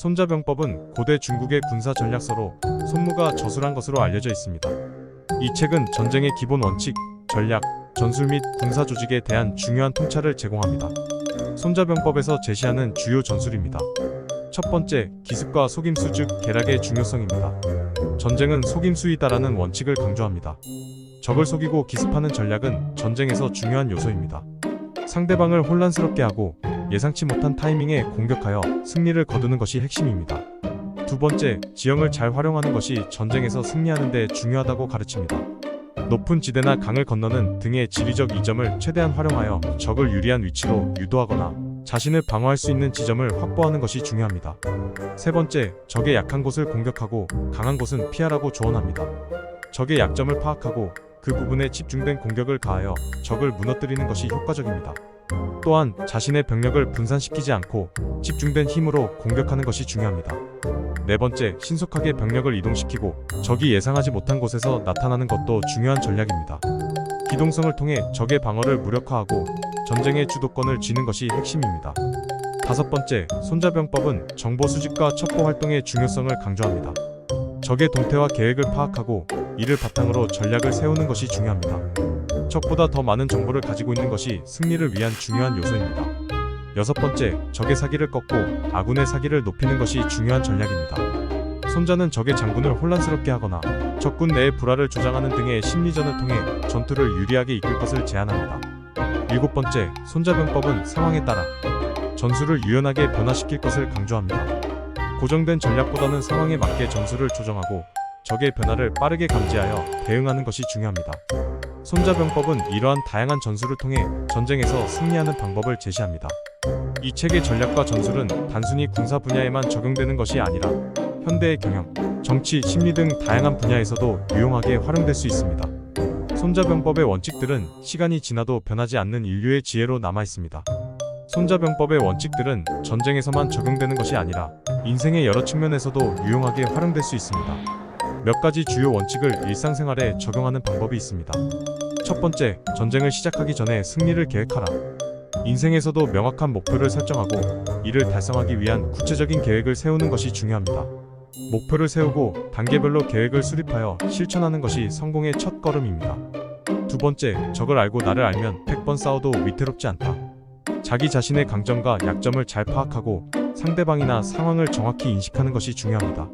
손자병법은 고대 중국의 군사 전략서로 손무가 저술한 것으로 알려져 있습니다. 이 책은 전쟁의 기본 원칙, 전략, 전술 및 군사 조직에 대한 중요한 통찰을 제공합니다. 손자병법에서 제시하는 주요 전술입니다. 첫 번째, 기습과 속임수 즉 계략의 중요성입니다. 전쟁은 속임수이다라는 원칙을 강조합니다. 적을 속이고 기습하는 전략은 전쟁에서 중요한 요소입니다. 상대방을 혼란스럽게 하고 예상치 못한 타이밍에 공격하여 승리를 거두는 것이 핵심입니다. 두 번째, 지형을 잘 활용하는 것이 전쟁에서 승리하는 데 중요하다고 가르칩니다. 높은 지대나 강을 건너는 등의 지리적 이점을 최대한 활용하여 적을 유리한 위치로 유도하거나 자신을 방어할 수 있는 지점을 확보하는 것이 중요합니다. 세 번째, 적의 약한 곳을 공격하고 강한 곳은 피하라고 조언합니다. 적의 약점을 파악하고 그 부분에 집중된 공격을 가하여 적을 무너뜨리는 것이 효과적입니다. 또한 자신의 병력을 분산시키지 않고 집중된 힘으로 공격하는 것이 중요합니다. 네 번째, 신속하게 병력을 이동시키고 적이 예상하지 못한 곳에서 나타나는 것도 중요한 전략입니다. 기동성을 통해 적의 방어를 무력화하고 전쟁의 주도권을 쥐는 것이 핵심입니다. 다섯 번째, 손자병법은 정보 수집과 첩보 활동의 중요성을 강조합니다. 적의 동태와 계획을 파악하고 이를 바탕으로 전략을 세우는 것이 중요합니다. 적보다 더 많은 정보를 가지고 있는 것이 승리를 위한 중요한 요소입니다. 여섯 번째, 적의 사기를 꺾고 아군의 사기를 높이는 것이 중요한 전략입니다. 손자는 적의 장군을 혼란스럽게 하거나 적군 내의 불화를 조장하는 등의 심리전을 통해 전투를 유리하게 이끌 것을 제안합니다. 일곱 번째, 손자병법은 상황에 따라 전술을 유연하게 변화시킬 것을 강조합니다. 고정된 전략보다는 상황에 맞게 전술을 조정하고 적의 변화를 빠르게 감지하여 대응하는 것이 중요합니다. 손자병법은 이러한 다양한 전술을 통해 전쟁에서 승리하는 방법을 제시합니다. 이 책의 전략과 전술은 단순히 군사 분야에만 적용되는 것이 아니라 현대의 경영, 정치, 심리 등 다양한 분야에서도 유용하게 활용될 수 있습니다. 손자병법의 원칙들은 시간이 지나도 변하지 않는 인류의 지혜로 남아있습니다. 손자병법의 원칙들은 전쟁에서만 적용되는 것이 아니라 인생의 여러 측면에서도 유용하게 활용될 수 있습니다. 몇 가지 주요 원칙을 일상생활에 적용하는 방법이 있습니다. 첫 번째, 전쟁을 시작하기 전에 승리를 계획하라. 인생에서도 명확한 목표를 설정하고 이를 달성하기 위한 구체적인 계획을 세우는 것이 중요합니다. 목표를 세우고 단계별로 계획을 수립하여 실천하는 것이 성공의 첫 걸음입니다. 두 번째, 적을 알고 나를 알면 100번 싸워도 위태롭지 않다. 자기 자신의 강점과 약점을 잘 파악하고 상대방이나 상황을 정확히 인식하는 것이 중요합니다.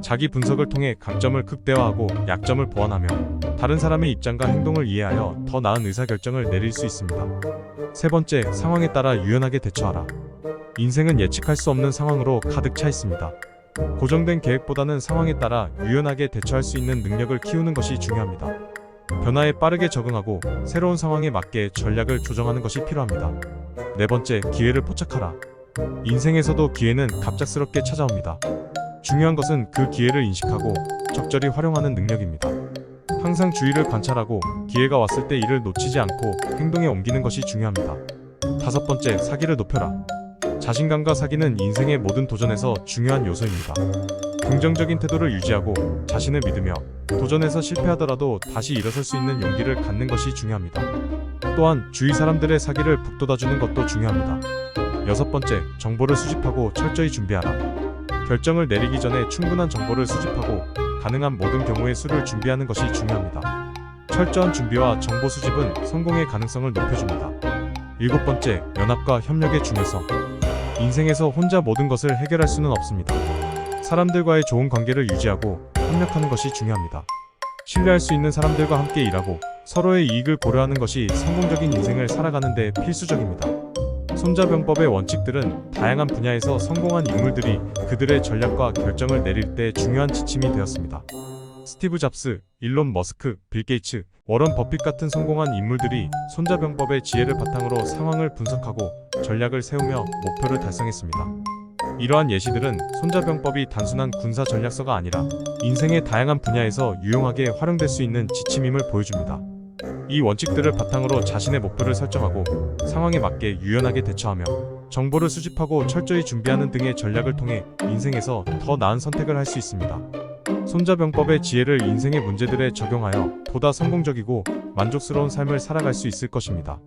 자기 분석을 통해 강점을 극대화하고 약점을 보완하며 다른 사람의 입장과 행동을 이해하여 더 나은 의사결정을 내릴 수 있습니다. 세 번째, 상황에 따라 유연하게 대처하라. 인생은 예측할 수 없는 상황으로 가득 차 있습니다. 고정된 계획보다는 상황에 따라 유연하게 대처할 수 있는 능력을 키우는 것이 중요합니다. 변화에 빠르게 적응하고 새로운 상황에 맞게 전략을 조정하는 것이 필요합니다. 네 번째, 기회를 포착하라. 인생에서도 기회는 갑작스럽게 찾아옵니다. 중요한 것은 그 기회를 인식하고 적절히 활용하는 능력입니다. 항상 주위를 관찰하고 기회가 왔을 때 이를 놓치지 않고 행동에 옮기는 것이 중요합니다. 다섯 번째, 사기를 높여라. 자신감과 사기는 인생의 모든 도전에서 중요한 요소입니다. 긍정적인 태도를 유지하고 자신을 믿으며 도전에서 실패하더라도 다시 일어설 수 있는 용기를 갖는 것이 중요합니다. 또한 주위 사람들의 사기를 북돋아주는 것도 중요합니다. 여섯 번째, 정보를 수집하고 철저히 준비하라. 결정을 내리기 전에 충분한 정보를 수집하고 가능한 모든 경우의 수를 준비하는 것이 중요합니다. 철저한 준비와 정보 수집은 성공의 가능성을 높여줍니다. 일곱 번째, 연합과 협력의 중요성. 인생에서 혼자 모든 것을 해결할 수는 없습니다. 사람들과의 좋은 관계를 유지하고 협력하는 것이 중요합니다. 신뢰할 수 있는 사람들과 함께 일하고 서로의 이익을 고려하는 것이 성공적인 인생을 살아가는 데 필수적입니다. 손자병법의 원칙들은 다양한 분야에서 성공한 인물들이 그들의 전략과 결정을 내릴 때 중요한 지침이 되었습니다. 스티브 잡스, 일론 머스크, 빌 게이츠, 워런 버핏 같은 성공한 인물들이 손자병법의 지혜를 바탕으로 상황을 분석하고 전략을 세우며 목표를 달성했습니다. 이러한 예시들은 손자병법이 단순한 군사 전략서가 아니라 인생의 다양한 분야에서 유용하게 활용될 수 있는 지침임을 보여줍니다. 이 원칙들을 바탕으로 자신의 목표를 설정하고 상황에 맞게 유연하게 대처하며 정보를 수집하고 철저히 준비하는 등의 전략을 통해 인생에서 더 나은 선택을 할 수 있습니다. 손자병법의 지혜를 인생의 문제들에 적용하여 보다 성공적이고 만족스러운 삶을 살아갈 수 있을 것입니다.